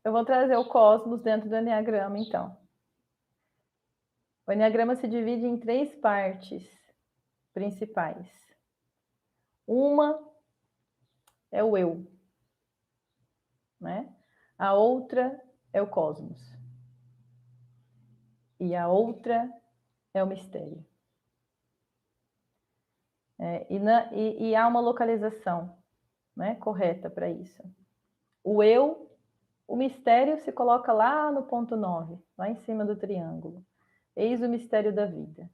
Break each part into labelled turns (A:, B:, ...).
A: Eu vou trazer o cosmos dentro do Enneagrama, então. O Enneagrama se divide em 3 partes principais. Uma é o eu, né? A outra é o cosmos. E a outra é o mistério. E há uma localização, né, correta para isso. O eu, o mistério se coloca lá no ponto 9, lá em cima do triângulo. Eis o mistério da vida.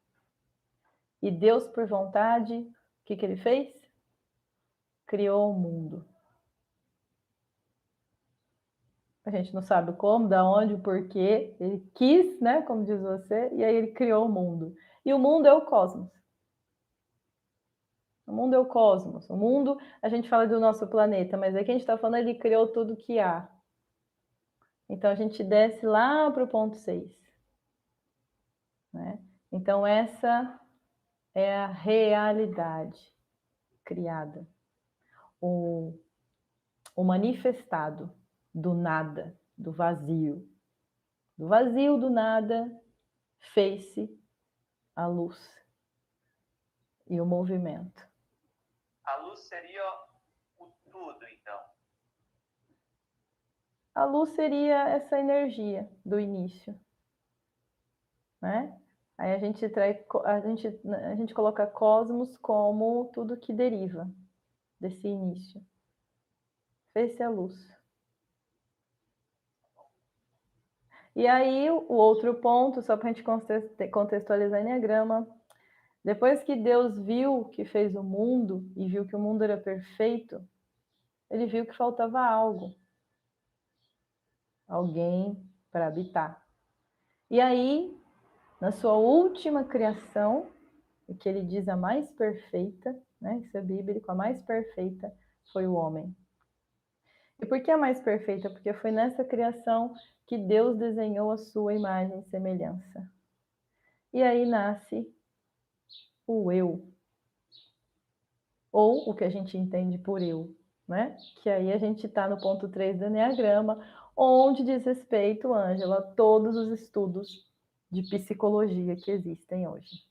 A: E Deus, por vontade, o que ele fez? Criou o mundo. A gente não sabe como, da onde, o porquê. Ele quis, né, como diz você, e aí ele criou o mundo. E o mundo é o cosmos. O mundo é o cosmos. O mundo, a gente fala do nosso planeta, mas aqui a gente está falando, ele criou tudo que há. Então a gente desce lá para o ponto 6. Né? Então essa é a realidade criada. O manifestado do nada, do vazio. Do vazio, do nada, fez-se a luz e o movimento.
B: A luz seria o tudo, então.
A: A luz seria essa energia do início, né? Aí a gente coloca cosmos como tudo que deriva desse início. Fez-se a luz. E aí o outro ponto, só para a gente contextualizar o Enneagrama, depois que Deus viu que fez o mundo e viu que o mundo era perfeito, ele viu que faltava algo. Alguém para habitar. E aí, na sua última criação, o que ele diz a mais perfeita, né? Isso é bíblico, a mais perfeita foi o homem. E por que a mais perfeita? Porque foi nessa criação que Deus desenhou a sua imagem e semelhança. E aí nasce o eu. Ou o que a gente entende por eu, né? Que aí a gente está no ponto 3 do Enneagrama, onde diz respeito, Ângela, a todos os estudos de psicologia que existem hoje,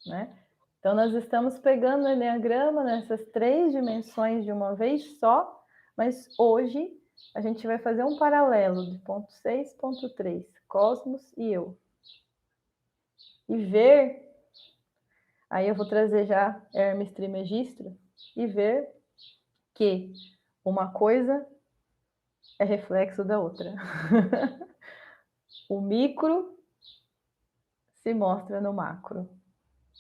A: né? Então, nós estamos pegando o Enneagrama nessas 3 dimensões de uma vez só, mas hoje a gente vai fazer um paralelo de ponto 6, ponto 3, cosmos e eu. E ver, aí eu vou trazer já Hermes Trismegisto, e ver que uma coisa é reflexo da outra. O micro se mostra no macro.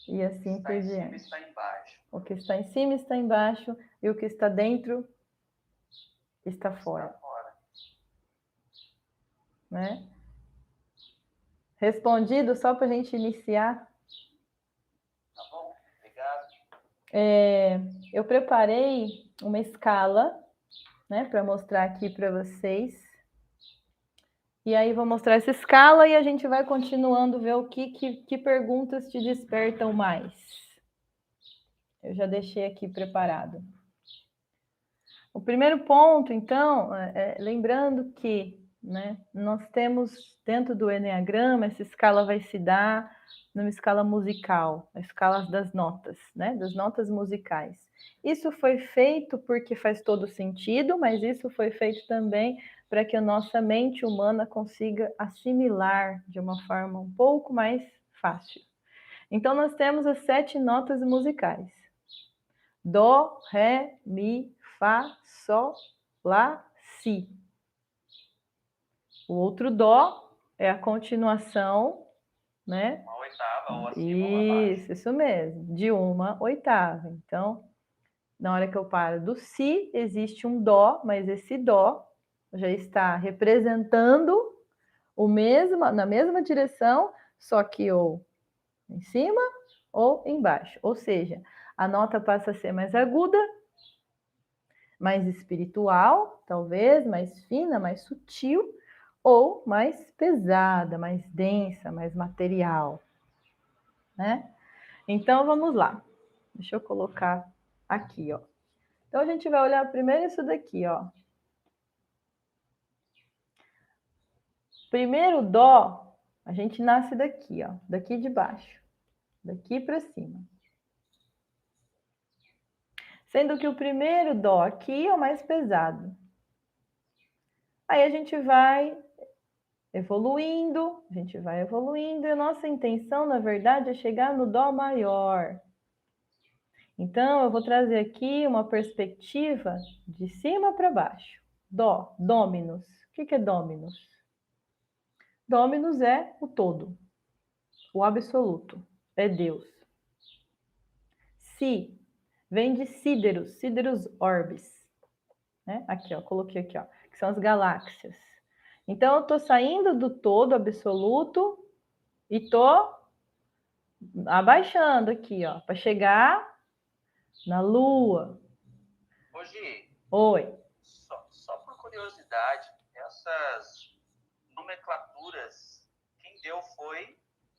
A: E assim por diante.
B: Está embaixo.
A: O que está em cima está embaixo e o que está dentro está fora. Né? Respondido só para a gente iniciar.
B: Tá bom, obrigado.
A: Eu preparei uma escala, né, para mostrar aqui para vocês. E aí vou mostrar essa escala e a gente vai continuando ver o que perguntas te despertam mais. Eu já deixei aqui preparado. O primeiro ponto, então, lembrando que, né, nós temos dentro do Enneagrama, essa escala vai se dar numa escala musical, a escala das notas, né, das notas musicais. Isso foi feito porque faz todo sentido, mas isso foi feito também para que a nossa mente humana consiga assimilar de uma forma um pouco mais fácil. Então, nós temos as 7 notas musicais. Dó, Ré, Mi, Fá, Sol, Lá, Si. O outro Dó é a continuação, né?
B: Uma oitava, ou acima ou abaixo.
A: Isso mesmo, de uma oitava. Então, na hora que eu paro do Si, existe um Dó, mas esse Dó já está representando na mesma direção, só que ou em cima ou embaixo. Ou seja, a nota passa a ser mais aguda, mais espiritual, talvez, mais fina, mais sutil, ou mais pesada, mais densa, mais material, né? Então, vamos lá. Deixa eu colocar aqui, ó. Então, a gente vai olhar primeiro isso daqui, ó. Primeiro dó, a gente nasce daqui, ó, daqui de baixo, daqui para cima. Sendo que o primeiro dó aqui é o mais pesado. Aí a gente vai evoluindo, e a nossa intenção, na verdade, é chegar no dó maior. Então, eu vou trazer aqui uma perspectiva de cima para baixo. Dó, dominus. O que é dominus? Dominus é o todo, o absoluto, é Deus. Si vem de siderus, siderus orbis. Né? Aqui, ó, coloquei aqui, ó, que são as galáxias. Então, eu estou saindo do todo absoluto e estou abaixando aqui, ó, para chegar na Lua.
B: Hoje,
A: Oi.
B: só por curiosidade, essas nomenclaturas, quem deu foi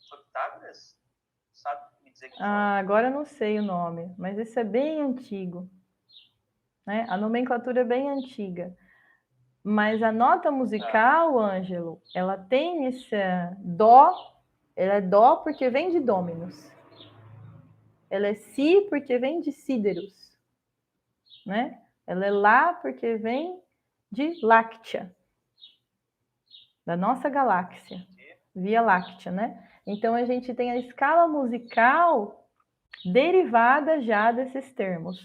B: Pitágoras? Sabe me dizer quem foi?
A: Agora eu não sei o nome, mas isso é bem antigo. Né? A nomenclatura é bem antiga. Mas a nota musical, Ângelo, ela tem esse dó, ela é dó porque vem de dominus. Ela é si porque vem de siderus. Né? Ela é lá porque vem de láctea. Da nossa galáxia. Via Láctea, né? Então a gente tem a escala musical derivada já desses termos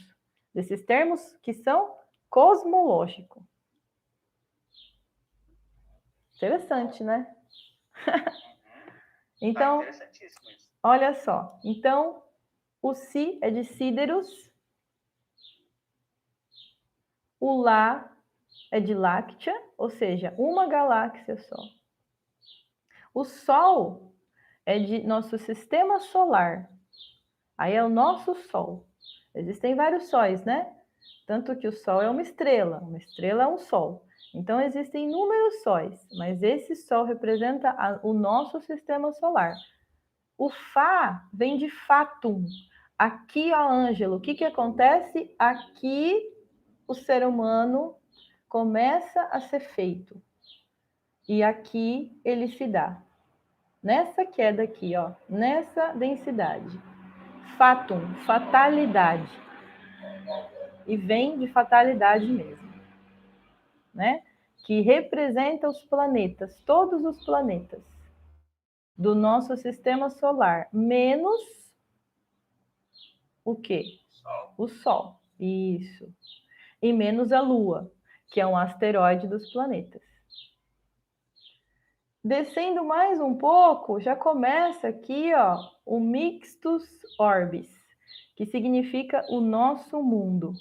A: que são cosmológicos. Interessante, né? Então,
B: interessantíssimo isso.
A: olha só. Então, o si é de siderus, o lá é de láctea, ou seja, uma galáxia só. O Sol é de nosso sistema solar. Aí é o nosso Sol. Existem vários sóis, né? Tanto que o Sol é uma estrela é um Sol. Então, existem inúmeros sóis, mas esse Sol representa o nosso sistema solar. O Fá vem de Fatum. Aqui, ó, Ângelo, o que acontece? Aqui o ser humano começa a ser feito. E aqui ele se dá. Nessa queda aqui, ó, nessa densidade. Fatum, fatalidade. E vem de fatalidade mesmo, né? Que representa os planetas, todos os planetas do nosso sistema solar, menos o quê?
B: Sol.
A: O Sol. Isso. E menos a Lua, que é um asteroide dos planetas. Descendo mais um pouco, já começa aqui, ó, o Mixtus Orbis, que significa o nosso mundo,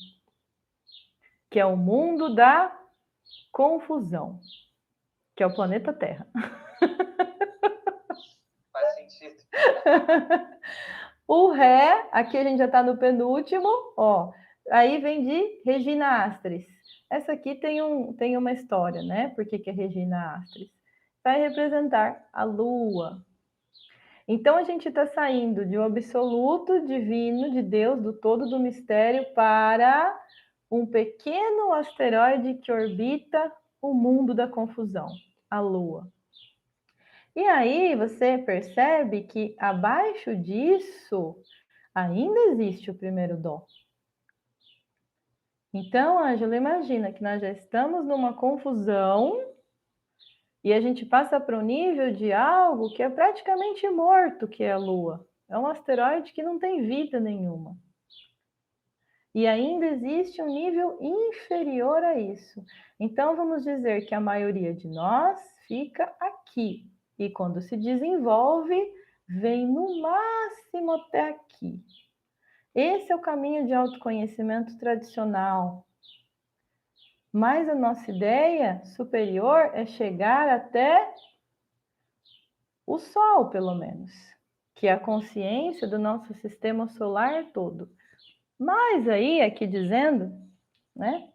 A: que é o mundo da confusão, que é o planeta Terra.
B: Faz sentido.
A: O Ré, aqui a gente já está no penúltimo, ó. Aí vem de Regina Astris. Essa aqui tem uma história, né? Por que é Regina Astris? Vai representar a Lua. Então a gente está saindo de um absoluto divino, de Deus, do todo do mistério, para um pequeno asteroide que orbita o mundo da confusão, a Lua. E aí você percebe que abaixo disso ainda existe o primeiro dó. Então, Ângela, imagina que nós já estamos numa confusão e a gente passa para o nível de algo que é praticamente morto, que é a Lua. É um asteroide que não tem vida nenhuma. E ainda existe um nível inferior a isso. Então, vamos dizer que a maioria de nós fica aqui. E quando se desenvolve, vem no máximo até aqui. Esse é o caminho de autoconhecimento tradicional. Mas a nossa ideia superior é chegar até o Sol, pelo menos, que é a consciência do nosso sistema solar todo. Mas aí, aqui dizendo, né?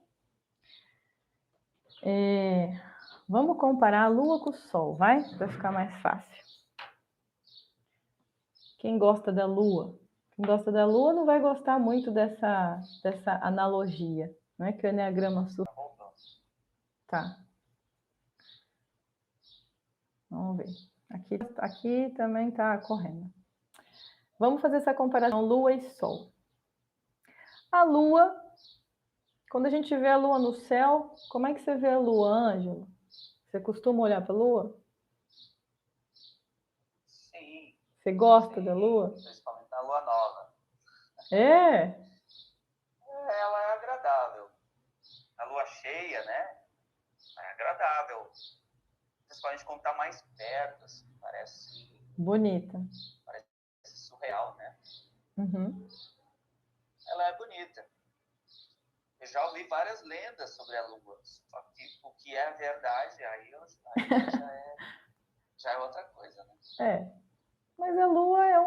A: Vamos comparar a Lua com o Sol, vai? Para ficar mais fácil. Quem gosta da Lua? Quem gosta da Lua não vai gostar muito dessa analogia, não é que o Enneagrama Sul. Tá. Vamos ver. Aqui também está correndo. Vamos fazer essa comparação Lua e Sol. A Lua, quando a gente vê a Lua no céu, como é que você vê a Lua, Ângelo? Você costuma olhar para a Lua?
B: Sim.
A: Você gosta
B: Sim,
A: da Lua?
B: principalmente na lua nova.
A: É?
B: Ela é agradável. A lua cheia, né? É agradável. Principalmente quando está mais perto, assim, parece
A: Bonita.
B: surreal, né?
A: Uhum.
B: Ela é bonita. Eu já ouvi várias lendas sobre a lua. Só que o que é verdade, aí já é outra coisa, né?
A: É. Mas a Lua é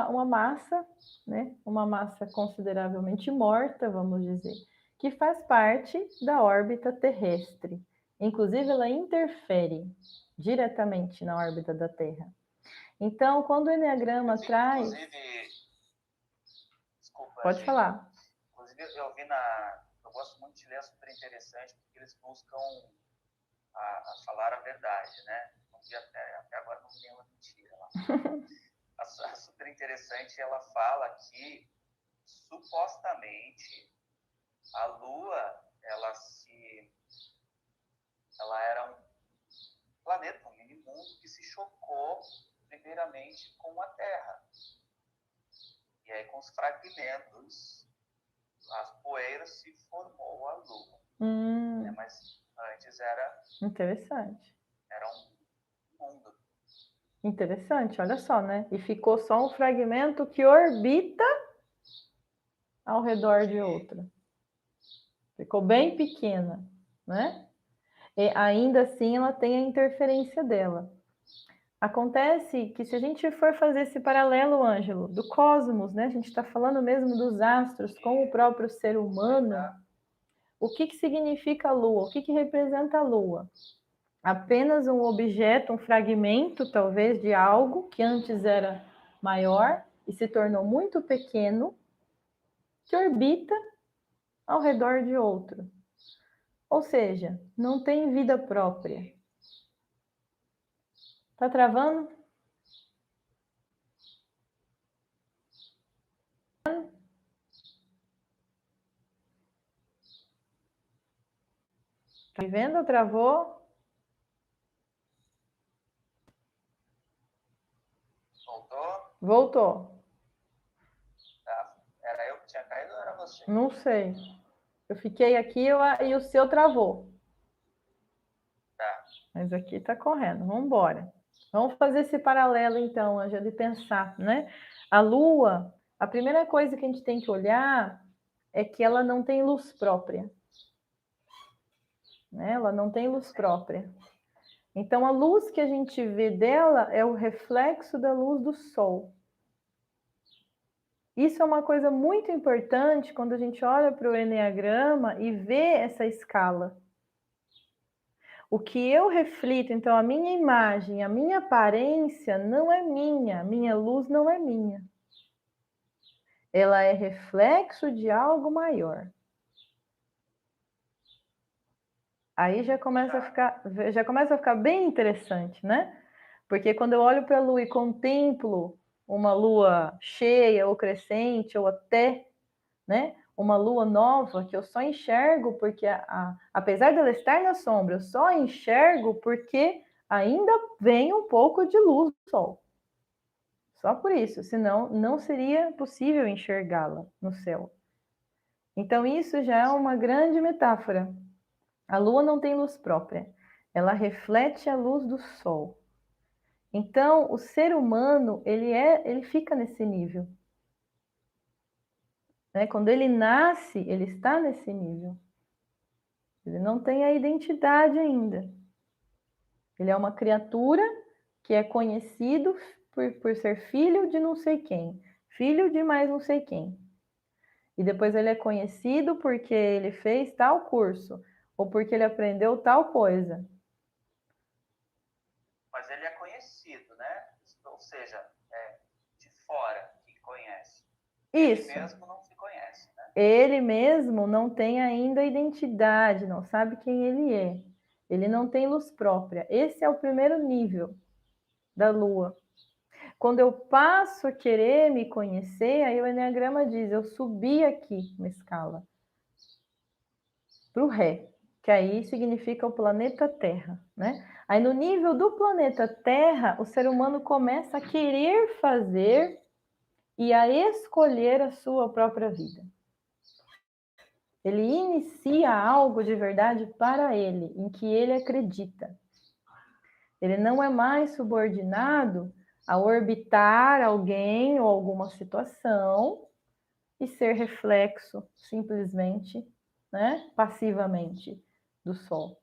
A: uma massa, né? Uma massa consideravelmente morta, vamos dizer, que faz parte da órbita terrestre. Inclusive, ela interfere diretamente na órbita da Terra. Então, quando o Eneagrama traz...
B: Inclusive, desculpa,
A: Pode falar.
B: Inclusive, eu gosto muito de ler, é super interessante, porque eles buscam a falar a verdade, né? Até agora não tem uma mentira lá. A super interessante, ela fala que supostamente a Lua ela era um planeta, um mini-mundo que se chocou primeiramente com a Terra. E aí, com os fragmentos, as poeiras, se formou a Lua. Mas antes
A: Interessante.
B: era um mundo.
A: Interessante, olha só, né? E ficou só um fragmento que orbita ao redor de outra. Ficou bem pequena, né? E ainda assim ela tem a interferência dela. Acontece que se a gente for fazer esse paralelo, Ângelo, do cosmos, né? A gente está falando mesmo dos astros com o próprio ser humano. O que significa a Lua? O que representa a Lua? Apenas um objeto, um fragmento, talvez, de algo que antes era maior e se tornou muito pequeno, que orbita ao redor de outro. Ou seja, não tem vida própria. Tá travando? Tá me vendo? Travou? Voltou.
B: Era eu que tinha caído ou era você?
A: Não sei. Eu fiquei aqui e o seu travou.
B: Tá.
A: Mas aqui tá correndo. Vamos embora. Vamos fazer esse paralelo, então, Ângela, de pensar, né? A Lua, a primeira coisa que a gente tem que olhar é que ela não tem luz própria. Né? Ela não tem luz própria. Então, a luz que a gente vê dela é o reflexo da luz do Sol. Isso é uma coisa muito importante quando a gente olha para o Eneagrama e vê essa escala. O que eu reflito, então, a minha imagem, a minha aparência não é minha luz não é minha. Ela é reflexo de algo maior. Aí já começa a ficar bem interessante, né? Porque quando eu olho para a Lua e contemplo uma Lua cheia ou crescente, ou até, né, uma Lua nova, que eu só enxergo porque, apesar dela estar na sombra, eu só enxergo porque ainda vem um pouco de luz do Sol. Só por isso, senão não seria possível enxergá-la no céu. Então isso já é uma grande metáfora. A Lua não tem luz própria, ela reflete a luz do Sol. Então, o ser humano, ele fica nesse nível. Né? Quando ele nasce, ele está nesse nível. Ele não tem a identidade ainda. Ele é uma criatura que é conhecido por ser filho de não sei quem, filho de mais não sei quem. E depois ele é conhecido porque ele fez tal curso, ou porque ele aprendeu tal coisa.
B: Mas ele é conhecido, né? Ou seja, é de fora que conhece.
A: Isso.
B: Ele mesmo não se conhece, né?
A: Ele mesmo não tem ainda identidade, não sabe quem ele é. Ele não tem luz própria. Esse é o primeiro nível da Lua. Quando eu passo a querer me conhecer, aí o Enneagrama diz, eu subi aqui uma escala para o Ré, que aí significa o planeta Terra, né? Aí no nível do planeta Terra, o ser humano começa a querer fazer e a escolher a sua própria vida. Ele inicia algo de verdade para ele, em que ele acredita. Ele não é mais subordinado a orbitar alguém ou alguma situação e ser reflexo, simplesmente, né, passivamente, do Sol.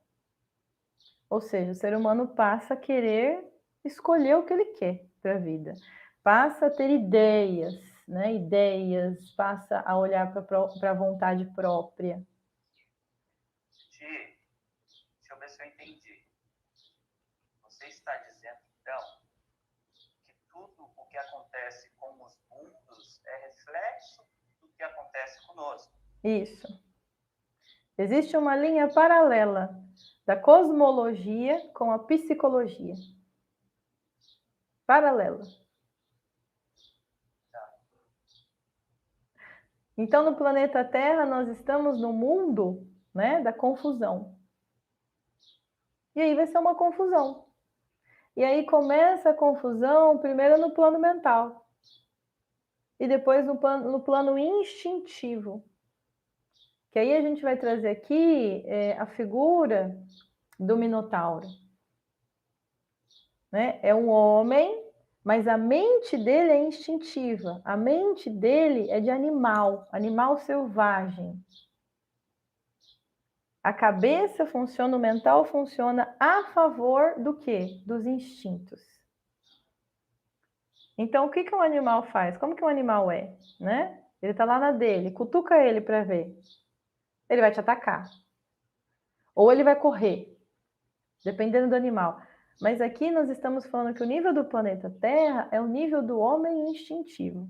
A: Ou seja, o ser humano passa a querer escolher o que ele quer para a vida. Passa a ter ideias, né? Ideias, passa a olhar para a vontade própria.
B: Deixa eu ver se eu entendi. Você está dizendo, então, que tudo o que acontece com os mundos é reflexo do que acontece conosco.
A: Isso. Existe uma linha paralela da cosmologia com a psicologia. Paralela. Então, no planeta Terra, nós estamos no mundo, né, da confusão. E aí vai ser uma confusão. E aí começa a confusão primeiro no plano mental. E depois no plano instintivo. Que aí a gente vai trazer aqui a figura do Minotauro. Né? É um homem, mas a mente dele é instintiva. A mente dele é de animal, animal selvagem. A cabeça funciona, o mental funciona a favor do quê? Dos instintos. Então, o que um animal faz? Como que um animal é? Né? Ele está lá na dele, cutuca ele para ver. Ele vai te atacar. Ou ele vai correr, dependendo do animal. Mas aqui nós estamos falando que o nível do planeta Terra é o nível do homem instintivo.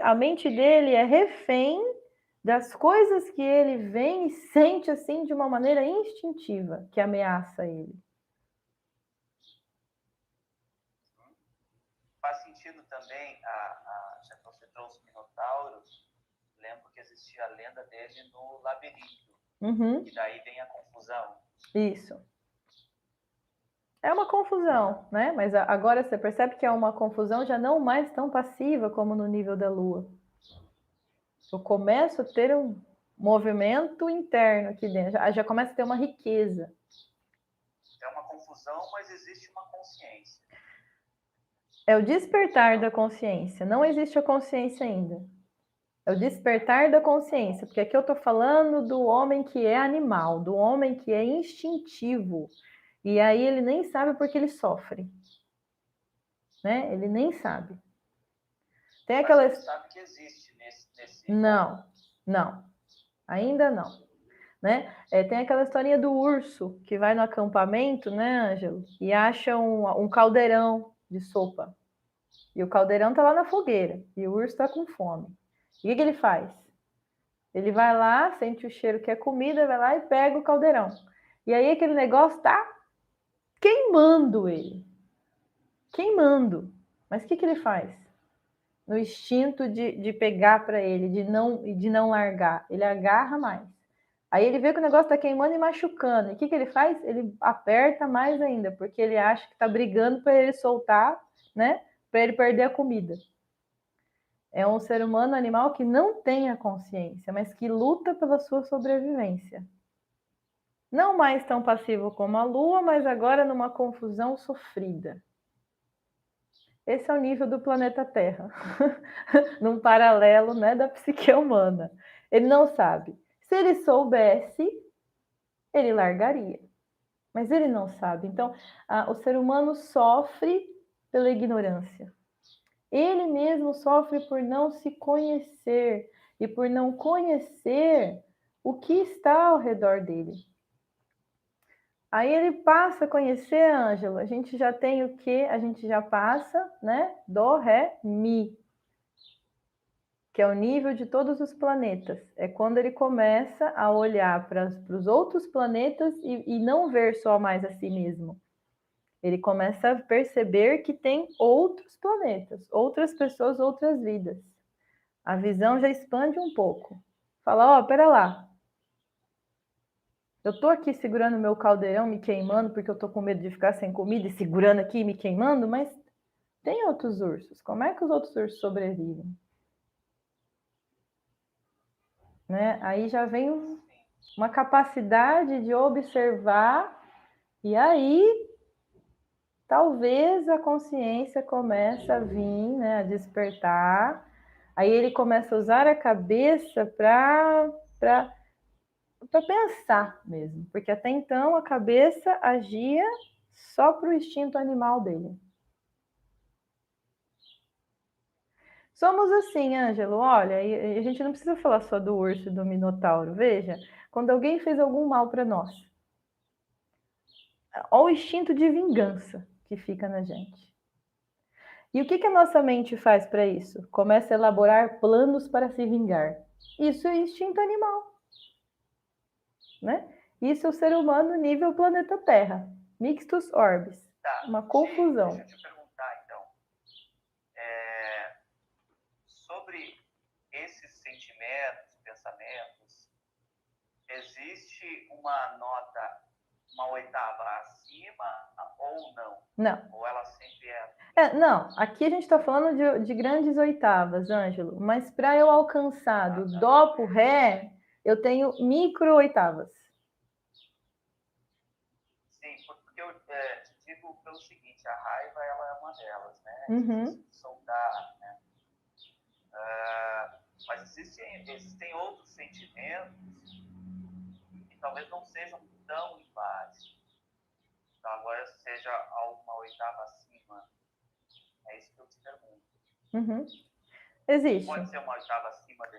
A: A mente dele é refém das coisas que ele vê e sente assim de uma maneira instintiva, que ameaça ele.
B: Faz sentido também, já que você trouxe o Minotauro, lembro que existia a lenda dele no labirinto, e daí vem a confusão.
A: Isso. É uma confusão, né? Mas agora você percebe que é uma confusão já não mais tão passiva como no nível da Lua. Eu começo a ter um movimento interno aqui dentro, já começa a ter uma riqueza.
B: É uma confusão, mas existe uma consciência.
A: É o despertar da consciência. Não existe a consciência ainda. É o despertar da consciência, porque aqui eu estou falando do homem que é animal, do homem que é instintivo. E aí ele nem sabe porque ele sofre. Né? Ele nem sabe. Tem aquela...
B: Mas ele sabe que existe nesse...
A: Não. Ainda não. Né? Tem aquela historinha do urso que vai no acampamento, né, Ângelo? E acha um caldeirão de sopa. E o caldeirão tá lá na fogueira. E o urso tá com fome. E o que ele faz? Ele vai lá, sente o cheiro que é comida, vai lá e pega o caldeirão. E aí aquele negócio tá queimando ele. Queimando. Mas o que ele faz? No instinto de pegar para ele, de não largar. Ele agarra mais. Aí ele vê que o negócio está queimando e machucando. E o que ele faz? Ele aperta mais ainda, porque ele acha que está brigando para ele soltar, né? Para ele perder a comida. É um ser humano animal que não tem a consciência, mas que luta pela sua sobrevivência. Não mais tão passivo como a Lua, mas agora numa confusão sofrida. Esse é o nível do planeta Terra, num paralelo, né, da psique humana. Ele não sabe. Se ele soubesse, ele largaria. Mas ele não sabe. Então, o ser humano sofre pela ignorância. Ele mesmo sofre por não se conhecer e por não conhecer o que está ao redor dele. Aí ele passa a conhecer, Ângelo, a gente já tem o que? A gente já passa, né? Dó, ré, mi. que é o nível de todos os planetas. É quando ele começa a olhar para os outros planetas e não ver só mais a si mesmo. Ele começa a perceber que tem outros planetas, outras pessoas, outras vidas. A visão já expande um pouco. Fala, ó, pera lá. Eu tô aqui segurando meu caldeirão, me queimando, porque eu tô com medo de ficar sem comida e segurando aqui e me queimando, mas tem outros ursos. Como é que os outros ursos sobrevivem? Né? Aí já vem uma capacidade de observar, e aí talvez a consciência comece a vir, né, a despertar. Aí ele começa a usar a cabeça para pensar mesmo, porque até então a cabeça agia só para o instinto animal dele. Somos assim, Ângelo, olha, a gente não precisa falar só do urso e do minotauro, veja, quando alguém fez algum mal para nós, olha o instinto de vingança que fica na gente. E o que a nossa mente faz para isso? Começa a elaborar planos para se vingar. Isso é instinto animal, né? Isso é o ser humano nível planeta Terra. Mixtus orbis.
B: Tá.
A: Uma confusão.
B: Deixa eu te perguntar, então. Sobre esses sentimentos, pensamentos, existe uma nota, uma oitava acima ou não?
A: Não.
B: Ou ela sempre é...
A: Não, aqui a gente está falando de grandes oitavas, Ângelo, mas para eu alcançar do dó para o ré, eu tenho micro oitavas.
B: Sim, porque eu te digo pelo seguinte, a raiva ela é uma delas, né?
A: Uhum.
B: Soltar, né? Mas existem outros sentimentos que talvez não sejam tão embaixo. Então, agora seja alguma oitava acima. É isso que eu te pergunto.
A: Uhum. Existe.
B: Pode ser uma oitava acima dele?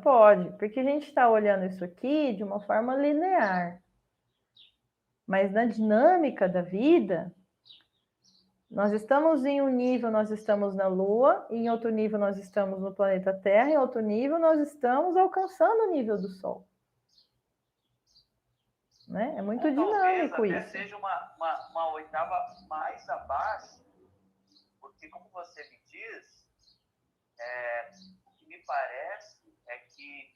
A: Pode, porque a gente está olhando isso aqui de uma forma linear. Mas na dinâmica da vida, nós estamos em um nível, nós estamos na Lua, em outro nível nós estamos no planeta Terra, em outro nível nós estamos alcançando o nível do Sol. Né? É muito dinâmico
B: talvez
A: isso.
B: Até seja uma oitava mais abaixo, porque como você me diz, o que me parece é que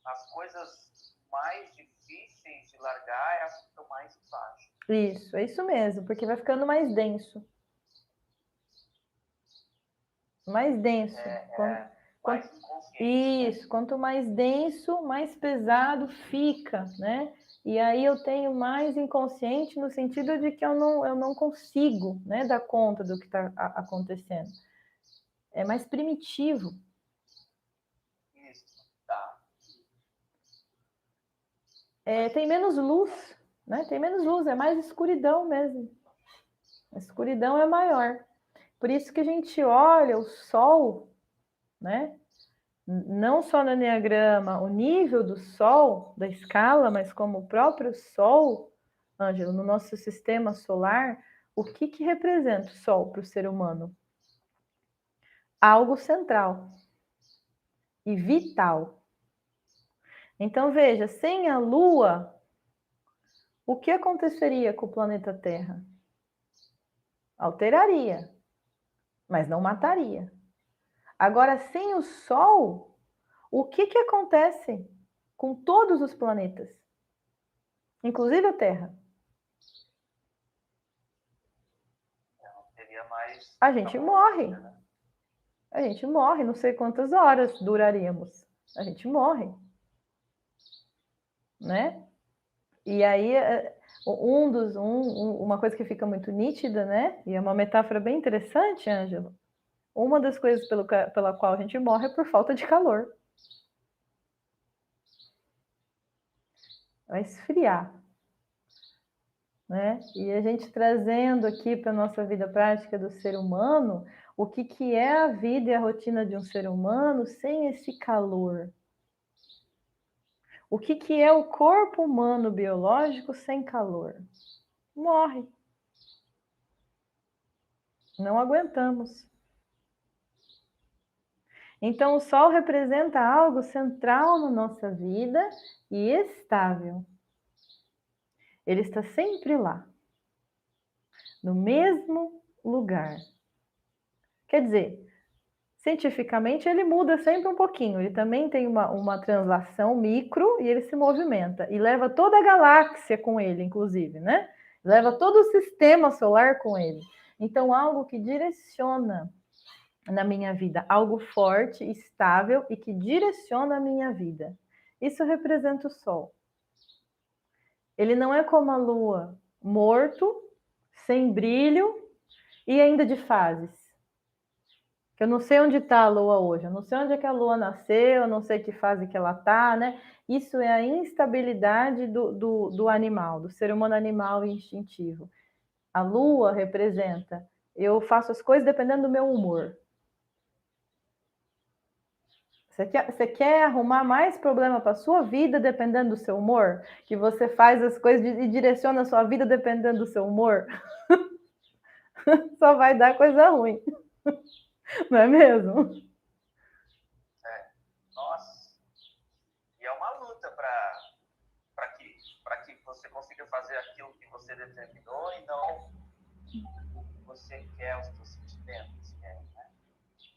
B: as coisas mais difíceis de largar é as que estão mais embaixo.
A: Isso, é isso mesmo, porque vai ficando mais denso. Mais denso.
B: Mais inconsciente.
A: Isso, quanto mais denso, mais pesado fica, né? E aí eu tenho mais inconsciente no sentido de que eu não consigo, né, dar conta do que está acontecendo. É mais primitivo.
B: Isso, tá.
A: Tem menos luz, né? Tem menos luz, é mais escuridão mesmo. A escuridão é maior. Por isso que a gente olha o Sol, né? Não só no Enneagrama, o nível do Sol, da escala, mas como o próprio Sol, Ângelo, no nosso sistema solar, o que representa o Sol para o ser humano? Algo central e vital. Então, veja, sem a Lua, o que aconteceria com o planeta Terra? Alteraria, mas não mataria. Agora, sem o Sol, o que acontece com todos os planetas? Inclusive a Terra. A gente morre. A gente morre, não sei quantas horas duraríamos. A gente morre. Né? E aí, uma coisa que fica muito nítida, né? E é uma metáfora bem interessante, Ângelo. Uma das coisas pela qual a gente morre é por falta de calor. Vai esfriar. Né? E a gente trazendo aqui para a nossa vida prática do ser humano, o que é a vida e a rotina de um ser humano sem esse calor? O que é o corpo humano biológico sem calor? Morre. Não aguentamos. Então, o Sol representa algo central na nossa vida e estável. Ele está sempre lá, no mesmo lugar. Quer dizer, cientificamente ele muda sempre um pouquinho. Ele também tem uma translação micro e ele se movimenta. E leva toda a galáxia com ele, inclusive, né? Leva todo o sistema solar com ele. Então, algo que direciona na minha vida, algo forte, estável e que direciona a minha vida. Isso representa o Sol. Ele não é como a Lua, morto, sem brilho e ainda de fases. Que eu não sei onde está a Lua hoje, eu não sei onde é que a Lua nasceu, eu não sei que fase que ela está, né? Isso é a instabilidade do animal, do ser humano animal e instintivo. A Lua representa, eu faço as coisas dependendo do meu humor. Você quer arrumar mais problema para a sua vida dependendo do seu humor? Que você faz as coisas e direciona a sua vida dependendo do seu humor? Só vai dar coisa ruim. Não é mesmo?
B: Nossa, e é uma luta para que você consiga fazer aquilo que você determinou e não o que você quer, os seus sentimentos querem, né?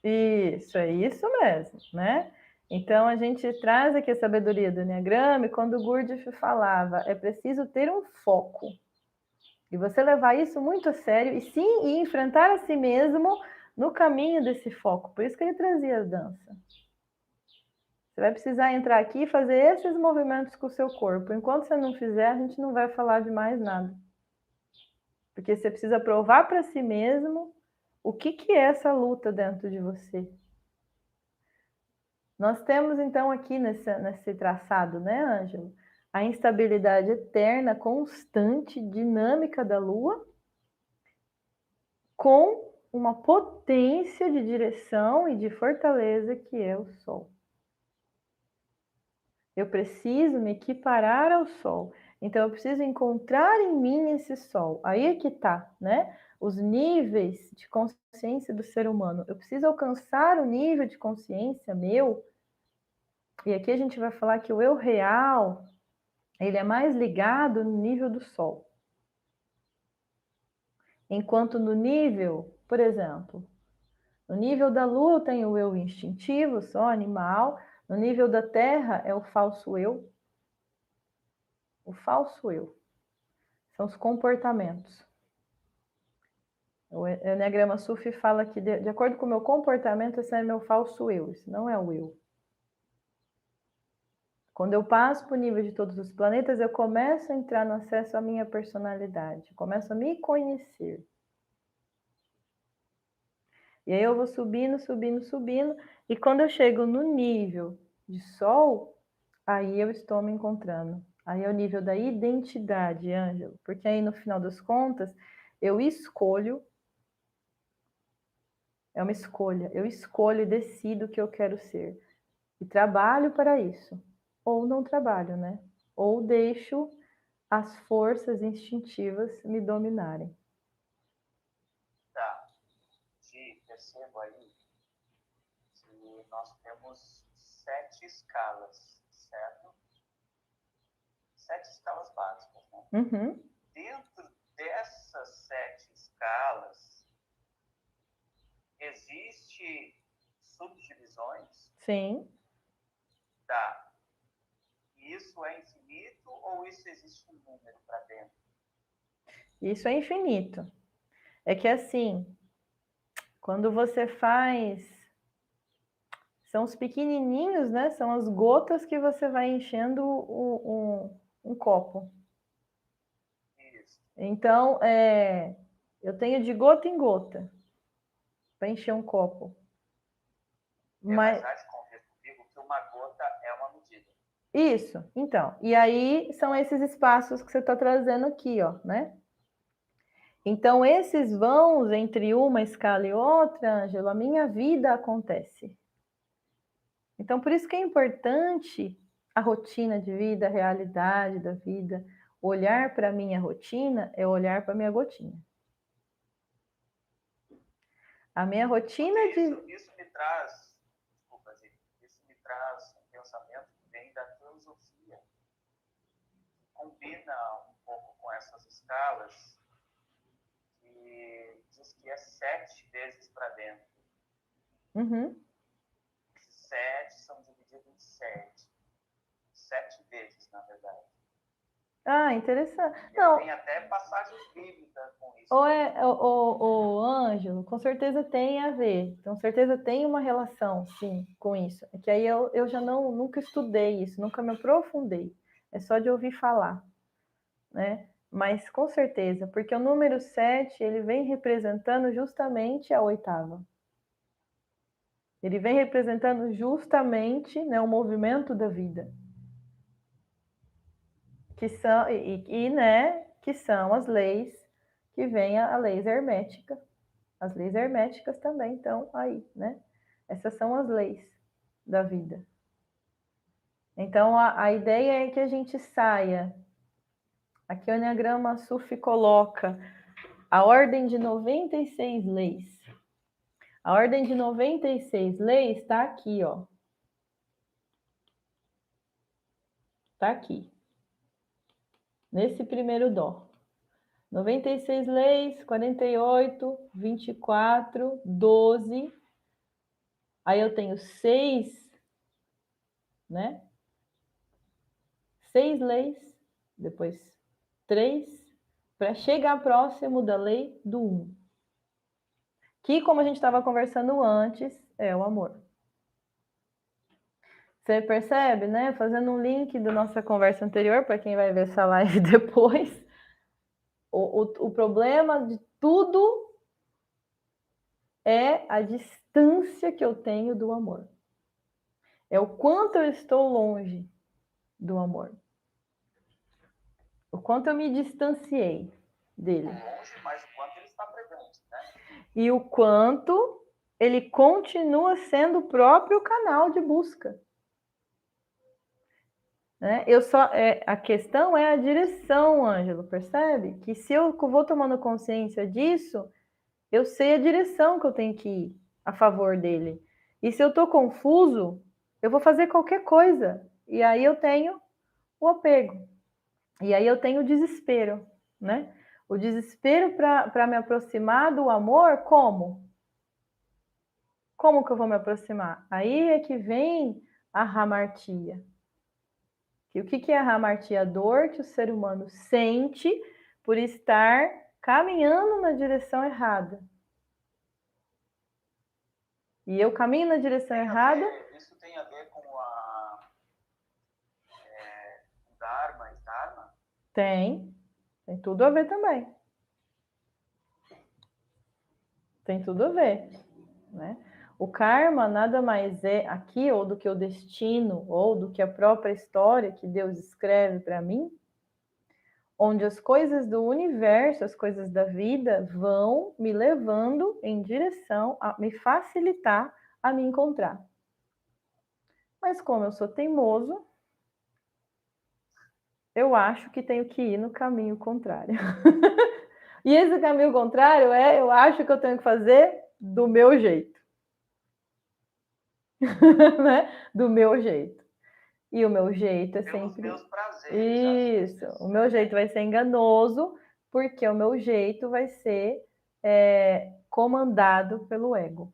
A: Isso, é isso mesmo, né? Então, a gente traz aqui a sabedoria do Enneagrama, e quando o Gurdjieff falava, é preciso ter um foco. E você levar isso muito a sério, e sim, e enfrentar a si mesmo no caminho desse foco. Por isso que ele trazia a dança. Você vai precisar entrar aqui e fazer esses movimentos com o seu corpo. Enquanto você não fizer, a gente não vai falar de mais nada. Porque você precisa provar para si mesmo o que é essa luta dentro de você. Nós temos, então, aqui nesse traçado, né, Ângelo? A instabilidade eterna, constante, dinâmica da Lua, com uma potência de direção e de fortaleza que é o Sol. Eu preciso me equiparar ao Sol. Então, eu preciso encontrar em mim esse Sol. Aí é que tá, né? Os níveis de consciência do ser humano. Eu preciso alcançar o nível de consciência meu. E aqui a gente vai falar que o eu real, ele é mais ligado no nível do Sol. Enquanto no nível, por exemplo, no nível da Lua tem o eu instintivo, só animal. No nível da Terra é o falso eu. O falso eu. São os comportamentos. O Enneagrama Sufi fala que, de acordo com o meu comportamento, esse é meu falso eu. Esse não é o eu. Quando eu passo para o nível de todos os planetas, eu começo a entrar no acesso à minha personalidade. Começo a me conhecer. E aí eu vou subindo, subindo, subindo. E quando eu chego no nível de Sol, aí eu estou me encontrando. Aí é o nível da identidade, Ângelo. Porque aí, no final das contas, eu escolho. É uma escolha. Eu escolho e decido o que eu quero ser. E trabalho para isso. Ou não trabalho, né? Ou deixo as forças instintivas me dominarem.
B: Tá. E percebo aí que nós temos 7 escalas, certo? 7 escalas básicas, né?
A: Uhum.
B: Dentro dessas 7 escalas, existe subdivisões?
A: Sim.
B: Tá. Isso é infinito ou isso existe um número para dentro?
A: Isso é infinito. É que assim, quando você faz. São os pequenininhos, né? São as gotas que você vai enchendo um copo.
B: Isso.
A: Então, eu tenho de gota em gota para encher um copo.
B: Mas há de convir comigo que uma gota é uma medida.
A: Isso, então. E aí são esses espaços que você está trazendo aqui, ó, né? Então, esses vãos entre uma escala e outra, Ângelo, a minha vida acontece. Então, por isso que é importante a rotina de vida, a realidade da vida. Olhar para a minha rotina é olhar para a minha gotinha. A minha rotina
B: isso me traz, combina um pouco com essas escalas, que diz que é 7 vezes para dentro.
A: Uhum.
B: Esses 7 são divididos em 7. 7 vezes, na verdade.
A: Ah, interessante.
B: E
A: Não,
B: tem até passagem bíblica com isso.
A: o Ângelo, com certeza tem a ver, com certeza tem uma relação, sim, com isso. É que aí eu já nunca estudei isso, nunca me aprofundei. É só de ouvir falar, né? Mas com certeza, porque o número 7, ele vem representando justamente a oitava. Ele vem representando justamente, né, o movimento da vida. Que são, né, que são as leis, que vem a lei hermética. As leis herméticas também estão aí, né? Essas são as leis da vida. Então, a ideia é que a gente saia. Aqui o Enneagrama Suf coloca a ordem de 96 leis. A ordem de 96 leis está aqui, ó. Está aqui. Nesse primeiro dó. 96 leis, 48, 24, 12. Aí eu tenho 6, né? 6 leis, depois 3, para chegar próximo da lei do 1. Que, como a gente estava conversando antes, é o amor. Você percebe, né? Fazendo um link da nossa conversa anterior, para quem vai ver essa live depois, o problema de tudo é a distância que eu tenho do amor. É o quanto eu estou longe do amor. O quanto eu me distanciei dele.
B: Longe, mas o quanto ele está presente, né?
A: E o quanto ele continua sendo o próprio canal de busca. Né? A questão é a direção, Ângelo, percebe? Que se eu vou tomando consciência disso, eu sei a direção que eu tenho que ir a favor dele. E se eu estou confuso, eu vou fazer qualquer coisa. E aí eu tenho o apego. E aí eu tenho o desespero, né? O desespero para me aproximar do amor, como? Como que eu vou me aproximar? Aí é que vem a hamartia. E o que é a hamartia? A dor que o ser humano sente por estar caminhando na direção errada. E eu caminho na direção errada.
B: Isso tem a ver com o Dharma e Dharma?
A: Tem tudo a ver também. Tem tudo a ver, né? O karma nada mais é aqui ou do que o destino ou do que a própria história que Deus escreve para mim, onde as coisas do universo, as coisas da vida vão me levando em direção a me facilitar a me encontrar. Mas como eu sou teimoso, eu acho que tenho que ir no caminho contrário. E esse caminho contrário eu acho que eu tenho que fazer do meu jeito. Né? Do meu jeito. E o meu jeito é
B: Pelos
A: sempre...
B: meus prazeres.
A: Isso. O meu jeito vai ser enganoso, porque o meu jeito vai ser comandado pelo ego.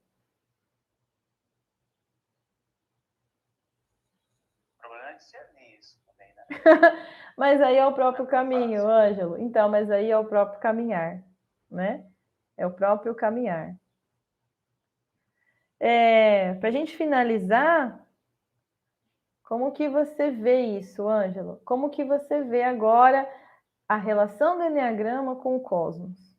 B: O problema é discernir isso também, né?
A: Mas aí é o próprio caminho, Ângelo. Então, mas aí é o próprio caminhar, né? É o próprio caminhar. Para a gente finalizar, como que você vê isso, Ângelo? Como que você vê agora a relação do Enneagrama com o cosmos?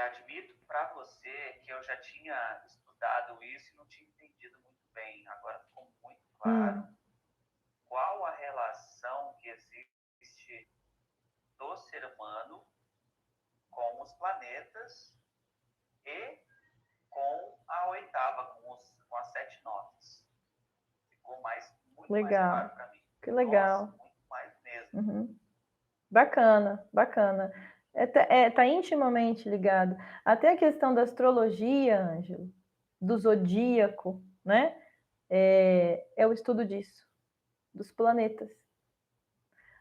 B: Admito para você que eu já tinha estudado isso e não tinha entendido muito bem. Agora ficou muito claro qual a relação que existe do ser humano com os planetas e com a oitava, com as 7 notas. Ficou muito
A: Legal.
B: mais claro para mim.
A: Que legal.
B: Nossa, muito mais mesmo.
A: Uhum. Bacana, bacana. Tá intimamente ligado. Até a questão da astrologia, Ângelo, do zodíaco, né? É o estudo disso. dos planetas.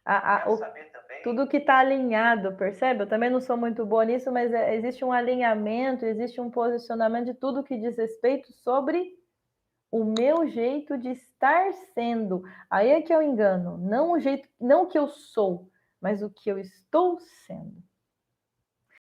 B: Quero saber também.
A: Tudo que está alinhado, percebe? Eu também não sou muito boa nisso, mas existe um alinhamento, existe um posicionamento de tudo que diz respeito sobre o meu jeito de estar sendo. Aí é que eu engano. Não o jeito, não o que eu sou, mas o que eu estou sendo.